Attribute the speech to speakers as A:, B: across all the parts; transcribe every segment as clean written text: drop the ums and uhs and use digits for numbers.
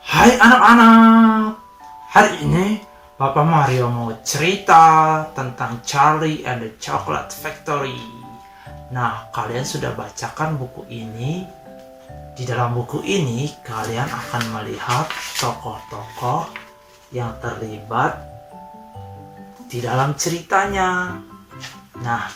A: Hai anak-anak, hari ini Papa Mario mau cerita tentang Charlie and the Chocolate Factory. Nah, kalian sudah bacakan buku ini? Di dalam buku ini kalian akan melihat tokoh-tokoh yang terlibat di dalam ceritanya. Nah,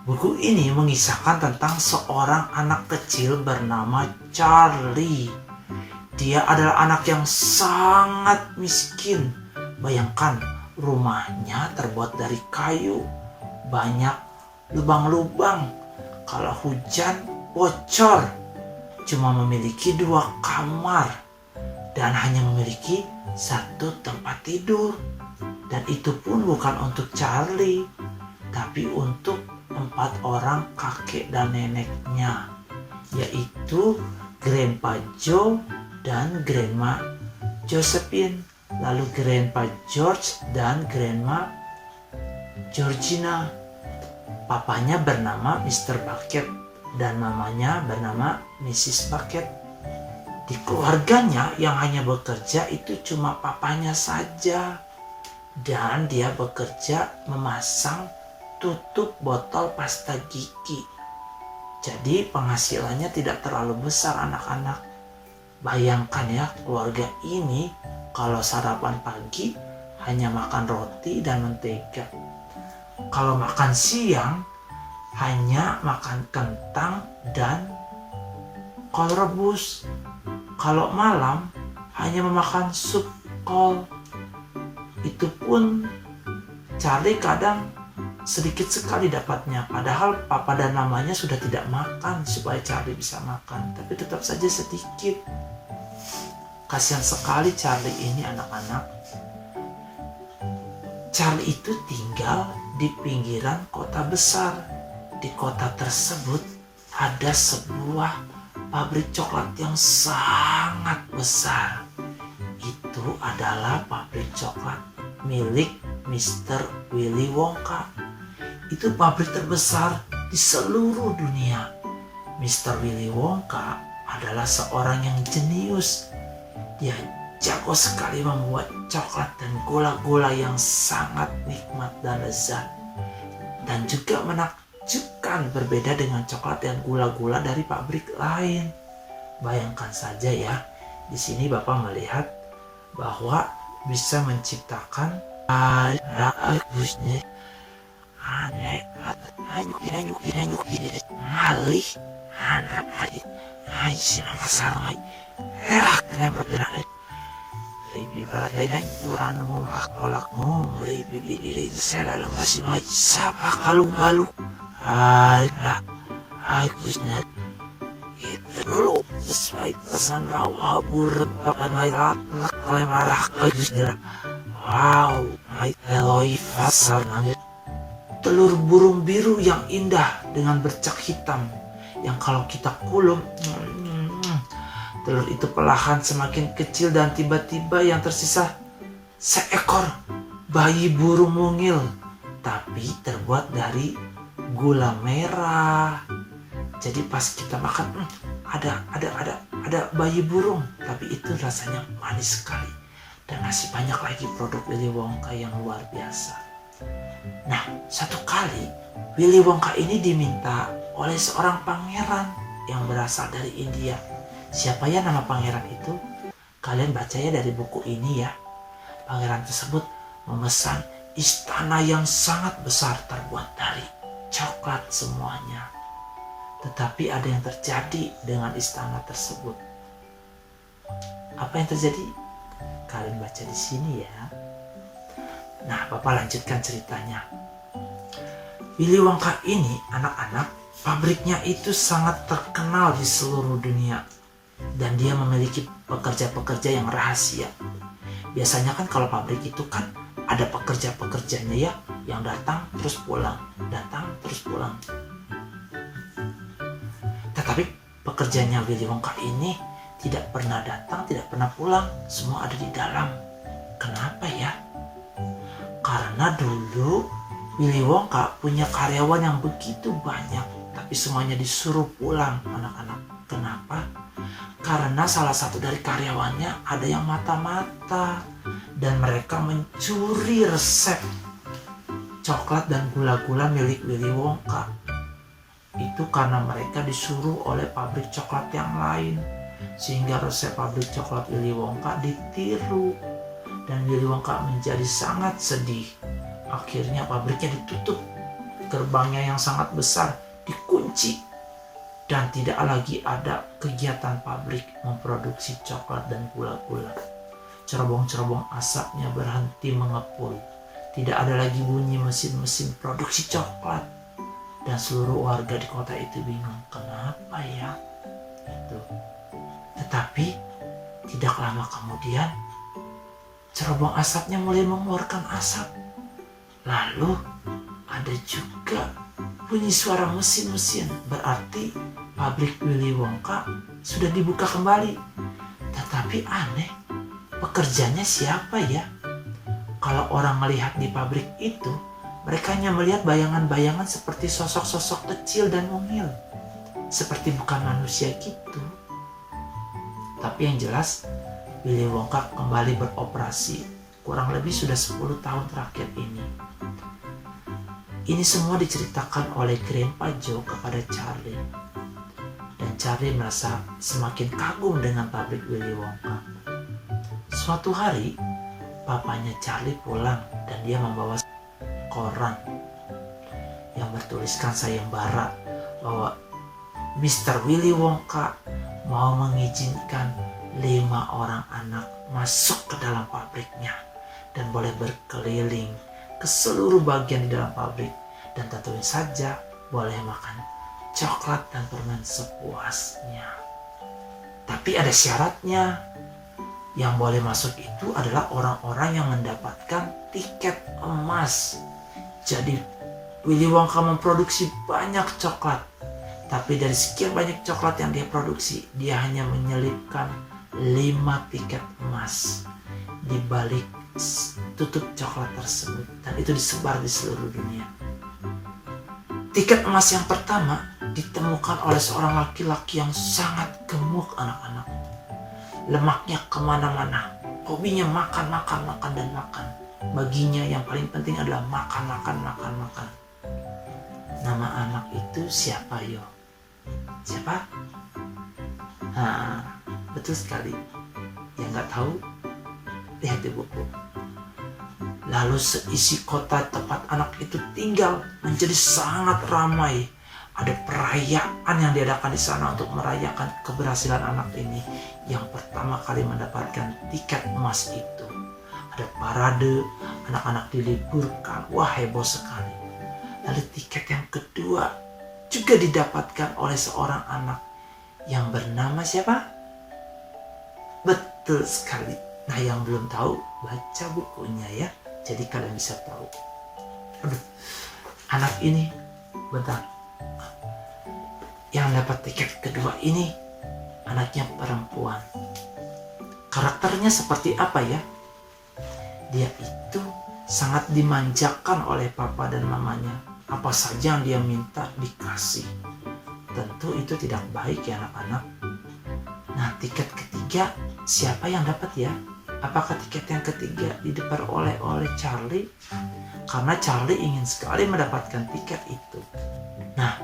A: buku ini mengisahkan tentang seorang anak kecil bernama Charlie. Dia adalah anak yang sangat miskin. Bayangkan, rumahnya terbuat dari kayu. Banyak lubang-lubang. Kalau hujan, bocor. Cuma memiliki 2 kamar. Dan hanya memiliki 1 tempat tidur. Dan itu pun bukan untuk Charlie, tapi untuk 4 orang kakek dan neneknya, yaitu Grandpa Joe dan Grandma Josephine, lalu Grandpa George dan Grandma Georgina. Papanya bernama Mr. Bucket dan mamanya bernama Mrs. Bucket. Di keluarganya yang hanya bekerja itu cuma papanya saja, dan dia bekerja memasang tutup botol pasta gigi. Jadi penghasilannya tidak terlalu besar anak-anak. Bayangkan ya, keluarga ini kalau sarapan pagi hanya makan roti dan mentega. Kalau makan siang hanya makan kentang dan kol rebus. Kalau malam hanya memakan sup kol. Itu pun Charlie kadang sedikit sekali dapatnya, padahal papa dan mamanya sudah tidak makan supaya Charlie bisa makan, tapi tetap saja sedikit. Kasihan sekali Charlie ini anak-anak. Charlie itu tinggal di pinggiran kota besar. Di kota tersebut ada sebuah pabrik coklat yang sangat besar. Itu adalah pabrik coklat milik Mr. Willy Wonka. Itu pabrik terbesar di seluruh dunia. Mr. Willy Wonka adalah seorang yang jenius. Dia jago sekali membuat coklat dan gula-gula yang sangat nikmat dan lezat. Dan juga menakjubkan, berbeda dengan coklat dan gula-gula dari pabrik lain. Bayangkan saja ya, di sini Bapak melihat bahwa bisa menciptakan telur burung biru yang indah dengan bercak hitam, yang kalau kita kulum, telur itu perlahan semakin kecil dan tiba-tiba yang tersisa seekor bayi burung mungil, tapi terbuat dari gula merah. Jadi pas kita makan, ada bayi burung, tapi itu rasanya manis sekali. Dan masih banyak lagi produk Willy Wonka yang luar biasa. Nah, satu kali Willy Wonka ini diminta oleh seorang pangeran yang berasal dari India. Siapa ya nama pangeran itu? Kalian baca ya dari buku ini ya. Pangeran tersebut memesan istana yang sangat besar terbuat dari coklat semuanya. Tetapi ada yang terjadi dengan istana tersebut. Apa yang terjadi? Kalian baca di sini ya. Nah, Bapak lanjutkan ceritanya. Willy Wonka ini, anak-anak, pabriknya itu sangat terkenal di seluruh dunia. Dan dia memiliki pekerja-pekerja yang rahasia. Biasanya kan kalau pabrik itu kan ada pekerja-pekerjanya ya, yang datang terus pulang, datang terus pulang. Tetapi pekerjanya Willy Wonka ini tidak pernah datang, tidak pernah pulang, semua ada di dalam. Kenapa ya? Karena dulu Willy Wonka punya karyawan yang begitu banyak, tapi semuanya disuruh pulang anak-anak. Kenapa? Karena salah satu dari karyawannya ada yang mata-mata dan mereka mencuri resep coklat dan gula-gula milik Willy Wonka. Itu karena mereka disuruh oleh pabrik coklat yang lain, sehingga resep pabrik coklat Willy Wonka ditiru dan Willy Wonka menjadi sangat sedih. Akhirnya pabriknya ditutup, gerbangnya yang sangat besar dikunci, dan tidak lagi ada kegiatan pabrik memproduksi coklat dan gula-gula. Cerobong-cerobong asapnya berhenti mengepul. Tidak ada lagi bunyi mesin-mesin produksi coklat. Dan seluruh warga di kota itu bingung, kenapa ya? Itu. Tetapi tidak lama kemudian cerobong asapnya mulai mengeluarkan asap. Lalu ada juga bunyi suara mesin-mesin, berarti pabrik Willy Wonka sudah dibuka kembali. Tetapi aneh, pekerjanya siapa ya? Kalau orang melihat di pabrik itu, mereka hanya melihat bayangan-bayangan seperti sosok-sosok kecil dan mungil. Seperti bukan manusia gitu. Tapi yang jelas, Willy Wonka kembali beroperasi kurang lebih sudah 10 tahun terakhir ini. Ini semua diceritakan oleh Grandpa Joe kepada Charlie. Dan Charlie merasa semakin kagum dengan pabrik Willy Wonka. Suatu hari, papanya Charlie pulang dan dia membawa koran yang bertuliskan sayembara bahwa Mr. Willy Wonka mau mengizinkan 5 orang anak masuk ke dalam pabriknya dan boleh berkeliling ke seluruh bagian di dalam pabrik, dan tentunya saja boleh makan coklat dan permen sepuasnya. Tapi ada syaratnya. Yang boleh masuk itu adalah orang-orang yang mendapatkan tiket emas. Jadi Willy Wonka memproduksi banyak coklat, tapi dari sekian banyak coklat yang dia produksi, dia hanya menyelipkan 5 tiket emas di balik tutup coklat tersebut, dan itu disebar di seluruh dunia. Tiket emas yang pertama ditemukan oleh seorang laki-laki yang sangat gemuk, anak-anak. Lemaknya kemana-mana, hobinya makan dan makan. Baginya yang paling penting adalah makan. Nama anak itu siapa yo? Siapa? Nah, betul sekali. Yang nggak tahu, lihat di buku. Lalu seisi kota tempat anak itu tinggal menjadi sangat ramai. Ada perayaan yang diadakan di sana untuk merayakan keberhasilan anak ini yang pertama kali mendapatkan tiket emas itu. Ada parade, anak-anak diliburkan, wah heboh sekali. Lalu tiket yang kedua juga didapatkan oleh seorang anak yang bernama siapa? Betul sekali. Nah, yang belum tahu, baca bukunya ya. Jadi kalian bisa tahu. Aduh, anak ini, bentar. Yang dapat tiket kedua ini, anaknya perempuan. Karakternya seperti apa ya? Dia itu sangat dimanjakan oleh papa dan mamanya. Apa saja yang dia minta dikasih. Tentu itu tidak baik ya anak-anak. Nah, tiket ketiga siapa yang dapat ya? Apakah tiket yang ketiga diperoleh oleh Charlie? Karena Charlie ingin sekali mendapatkan tiket itu. Nah,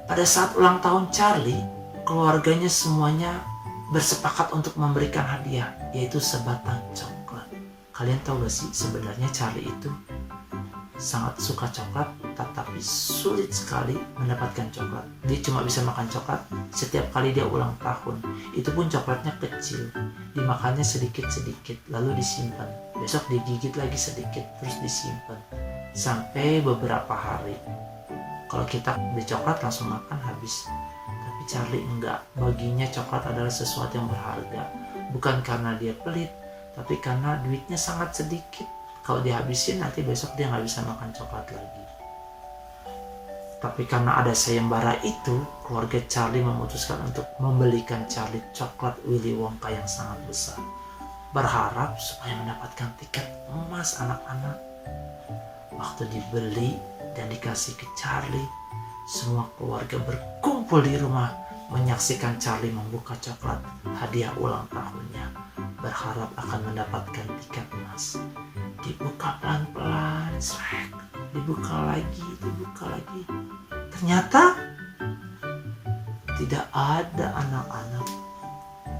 A: pada saat ulang tahun Charlie, keluarganya semuanya bersepakat untuk memberikan hadiah, yaitu sebatang coklat. Kalian tahu gak sih sebenarnya Charlie itu sangat suka coklat, tetapi sulit sekali mendapatkan coklat. Dia cuma bisa makan coklat setiap kali dia ulang tahun. Itu pun coklatnya kecil, dimakannya sedikit-sedikit, lalu disimpan. Besok digigit lagi sedikit, terus disimpan sampai beberapa hari. Kalau kita beli coklat langsung makan habis. Tapi Charlie enggak. Baginya coklat adalah sesuatu yang berharga. Bukan karena dia pelit, tapi karena duitnya sangat sedikit. Kalau dihabisin nanti besok dia nggak bisa makan coklat lagi. Tapi karena ada sayembara itu, keluarga Charlie memutuskan untuk membelikan Charlie coklat Willy Wonka yang sangat besar. Berharap supaya mendapatkan tiket emas anak-anak. Waktu dibeli dan dikasih ke Charlie, semua keluarga berkumpul di rumah menyaksikan Charlie membuka coklat hadiah ulang tahunnya, berharap akan mendapatkan tiket emas. Dibuka pelan-pelan, srek, dibuka lagi. Ternyata tidak ada anak-anak,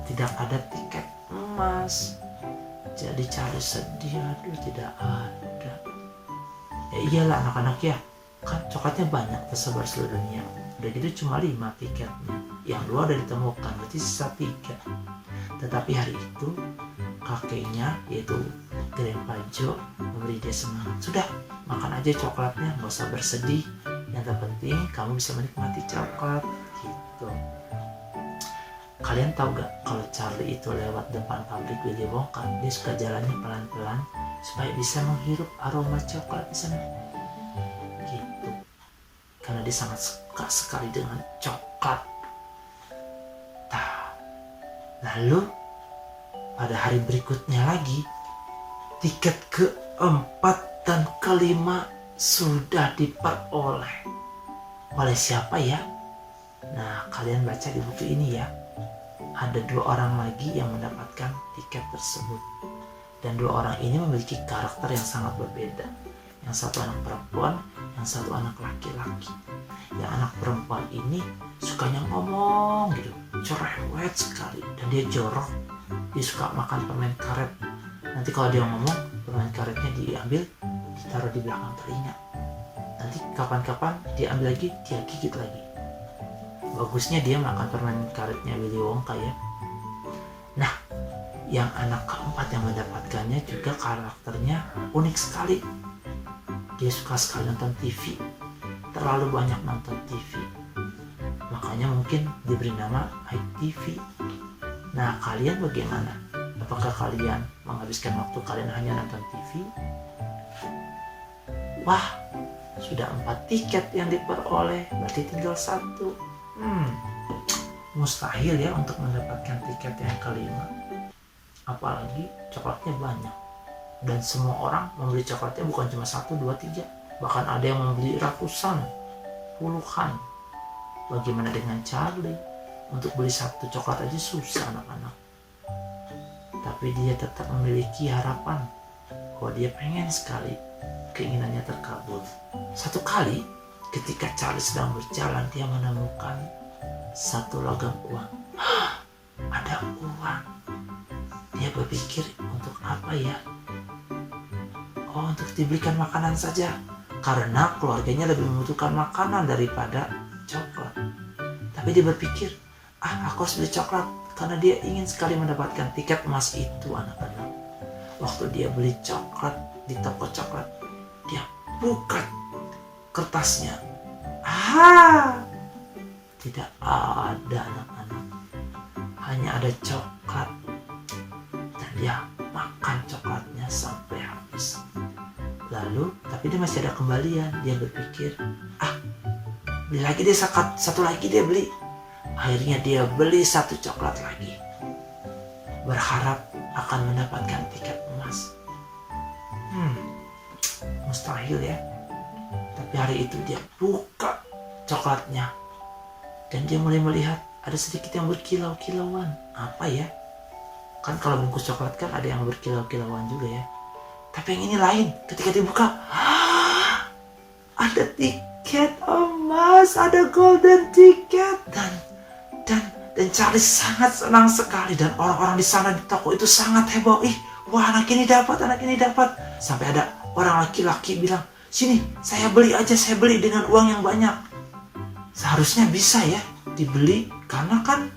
A: tidak ada tiket emas. Jadi Charlie sedih, aduh tidak ada. Ya iyalah anak-anak ya, kan coklatnya banyak tersebar seluruh dunia. Udah gitu cuma 5 tiketnya, yang 2 udah ditemukan, berarti sisa 3. Tetapi hari itu kakeknya, yaitu Grandpa Joe, memberi dia semangat. Sudah, makan aja coklatnya, gak usah bersedih. Yang terpenting kamu bisa menikmati coklat gitu. Kalian tahu gak kalau Charlie itu lewat depan pabrik Willy Wonka, dia suka jalannya pelan-pelan supaya bisa menghirup aroma coklat di sana. Gitu. Karena dia sangat suka sekali dengan coklat. Lalu pada hari berikutnya lagi, tiket keempat dan kelima sudah diperoleh. Oleh siapa ya? Nah, kalian baca di buku ini ya. Ada 2 orang lagi yang mendapatkan tiket tersebut. Dan 2 orang ini memiliki karakter yang sangat berbeda. Yang satu anak perempuan, yang satu anak laki-laki. Yang anak perempuan ini sukanya ngomong gitu, cerewet sekali. Dan dia jorok, dia suka makan permen karet. Nanti kalau dia ngomong, permen karetnya diambil, ditaruh di belakang telinga. Nanti kapan-kapan dia ambil lagi, dia gigit lagi. Bagusnya dia makan permen karetnya Willy Wonka ya. Nah, yang anak keempat yang mendapatkannya juga karakternya unik sekali. Dia suka sekali nonton TV, terlalu banyak nonton TV. Makanya mungkin diberi nama ITV. Nah, kalian bagaimana? Apakah kalian menghabiskan waktu kalian hanya nonton TV? Wah, sudah 4 tiket yang diperoleh, berarti tinggal 1. Mustahil ya untuk mendapatkan tiket yang kelima. Apalagi coklatnya banyak. Dan semua orang membeli coklatnya bukan cuma 1, 2, 3. Bahkan ada yang membeli ratusan, puluhan. Bagaimana dengan Charlie? Untuk beli 1 coklat aja susah anak-anak. Tapi dia tetap memiliki harapan bahwa dia pengen sekali keinginannya terkabul. Satu kali ketika Charlie sedang berjalan, dia menemukan 1 logam uang. Ada uang. Dia berpikir, untuk apa ya? Oh, untuk dibelikan makanan saja. Karena keluarganya lebih membutuhkan makanan daripada coklat. Tapi dia berpikir, aku harus beli coklat. Karena dia ingin sekali mendapatkan tiket emas itu, anak-anak. Waktu dia beli coklat di toko coklat, dia buka kertasnya. Tidak ada, anak-anak. Hanya ada coklat. Dan dia makan coklatnya sampai habis. Lalu, tapi dia masih ada kembalian. Dia berpikir, beli lagi deh, satu lagi dia beli. Akhirnya dia beli 1 coklat lagi. Berharap akan mendapatkan tiket emas. Mustahil ya. Tapi hari itu dia buka coklatnya. Dan dia mulai melihat ada sedikit yang berkilau-kilauan. Apa ya? Kan kalau bungkus coklat kan ada yang berkilau-kilauan juga ya. Tapi yang ini lain. Ketika dibuka, ada tiket emas, ada golden ticket. Dan Charlie sangat senang sekali. Dan orang-orang di sana di toko itu sangat heboh. Wah, anak ini dapat. Sampai ada orang laki-laki bilang, sini saya beli aja, saya beli dengan uang yang banyak. Seharusnya bisa ya dibeli, karena kan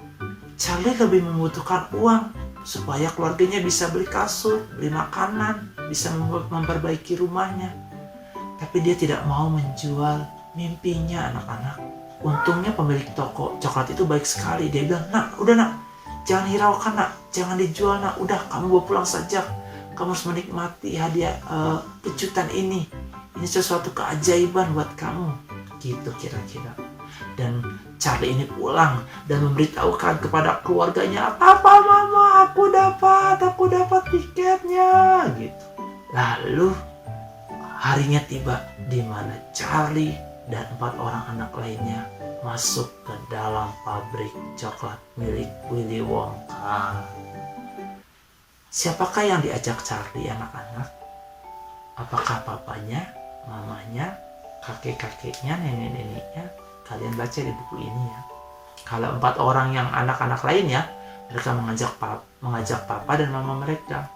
A: Charlie lebih membutuhkan uang supaya keluarganya bisa beli kasur, beli makanan, bisa memperbaiki rumahnya. Tapi dia tidak mau menjual mimpinya, anak-anak. Untungnya pemilik toko coklat itu baik sekali. Dia bilang, udah nak, jangan hiraukan nak, jangan dijual nak, udah kamu bawa pulang saja. Kamu harus menikmati hadiah kejutan ini. Ini sesuatu keajaiban buat kamu. Gitu kira-kira. Dan Charlie ini pulang dan memberitahukan kepada keluarganya, Papa, Mama, aku dapat tiketnya, gitu. Lalu harinya tiba di mana Charlie dan 4 orang anak lainnya masuk ke dalam pabrik coklat milik Willy Wonka. Siapakah yang diajak Charlie, anak-anak? Apakah papanya, mamanya, kakek-kakeknya, nenek-neneknya? Kalian baca di buku ini ya. Kalau 4 orang yang anak-anak lainnya, mereka mengajak papa dan mama mereka.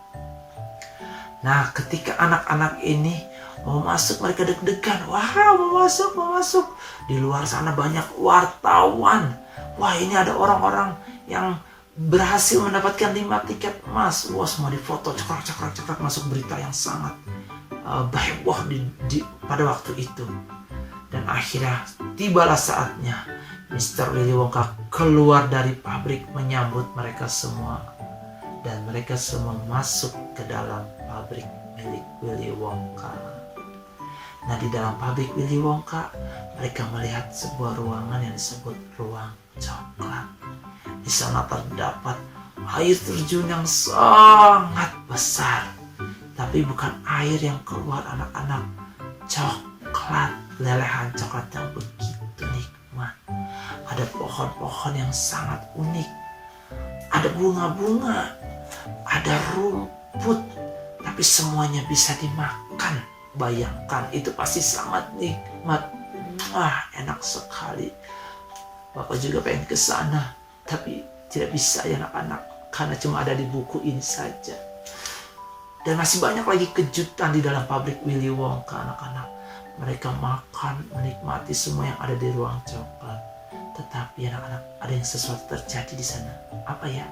A: Nah, ketika anak-anak ini mau masuk, mereka deg-degan. Wah, mau masuk. Di luar sana banyak wartawan. Wah, ini ada orang-orang yang berhasil mendapatkan 5 tiket emas. Wah, semua difoto, cekrak, masuk berita yang sangat heboh pada waktu itu. Dan akhirnya tibalah saatnya Mr. Willy Wonka keluar dari pabrik menyambut mereka semua. Dan mereka semua masuk ke dalam pabrik milik Willy Wonka. Nah, di dalam pabrik Willy Wonka, mereka melihat sebuah ruangan yang disebut ruang coklat. Di sana terdapat air terjun yang sangat besar. Tapi bukan air yang keluar, anak-anak. Coklat, lelehan coklat yang begitu nikmat. Ada pohon-pohon yang sangat unik. Ada bunga-bunga. Ada rumput, tapi semuanya bisa dimakan. Bayangkan, itu pasti sangat nikmat. Enak sekali. Bapak juga pengen ke sana, tapi tidak bisa ya anak-anak, karena cuma ada di buku ini saja. Dan masih banyak lagi kejutan di dalam pabrik Willy Wonka, anak-anak. Mereka makan, menikmati semua yang ada di ruang coklat. Tetapi anak-anak, ada yang sesuatu terjadi di sana. Apa ya?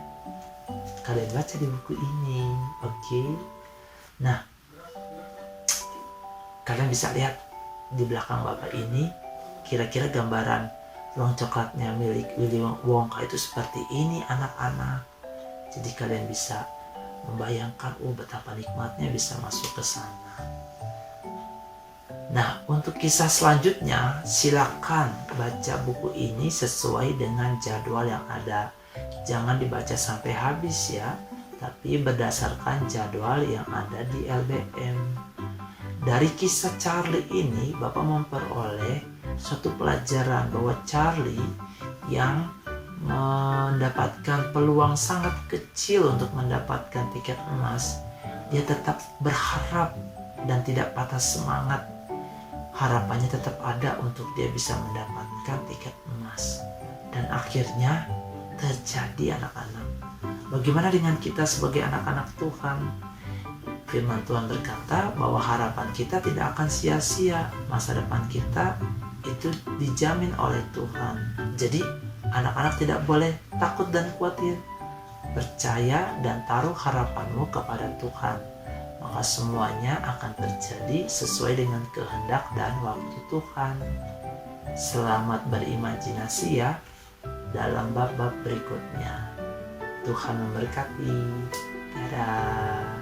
A: Kalian baca di buku ini, oke? Nah, kalian bisa lihat di belakang Bapak ini, kira-kira gambaran ruang coklatnya milik Willy Wonka itu seperti ini, anak-anak. Jadi kalian bisa membayangkan, betapa nikmatnya bisa masuk ke sana. Nah, untuk kisah selanjutnya, silakan baca buku ini sesuai dengan jadwal yang ada. Jangan dibaca sampai habis ya, tapi berdasarkan jadwal yang ada di LBM. Dari kisah Charlie ini, Bapak memperoleh suatu pelajaran bahwa Charlie yang mendapatkan peluang sangat kecil untuk mendapatkan tiket emas, dia tetap berharap dan tidak patah semangat. Harapannya tetap ada untuk dia bisa mendapatkan tiket emas. Dan akhirnya terjadi, anak-anak. Bagaimana dengan kita sebagai anak-anak Tuhan? Firman Tuhan berkata bahwa harapan kita tidak akan sia-sia. Masa depan kita itu dijamin oleh Tuhan. Jadi anak-anak tidak boleh takut dan khawatir. Percaya dan taruh harapanmu kepada Tuhan. Maka semuanya akan terjadi sesuai dengan kehendak dan waktu Tuhan. Selamat berimajinasi ya dalam bab-bab berikutnya. Tuhan memberkati. Dadah.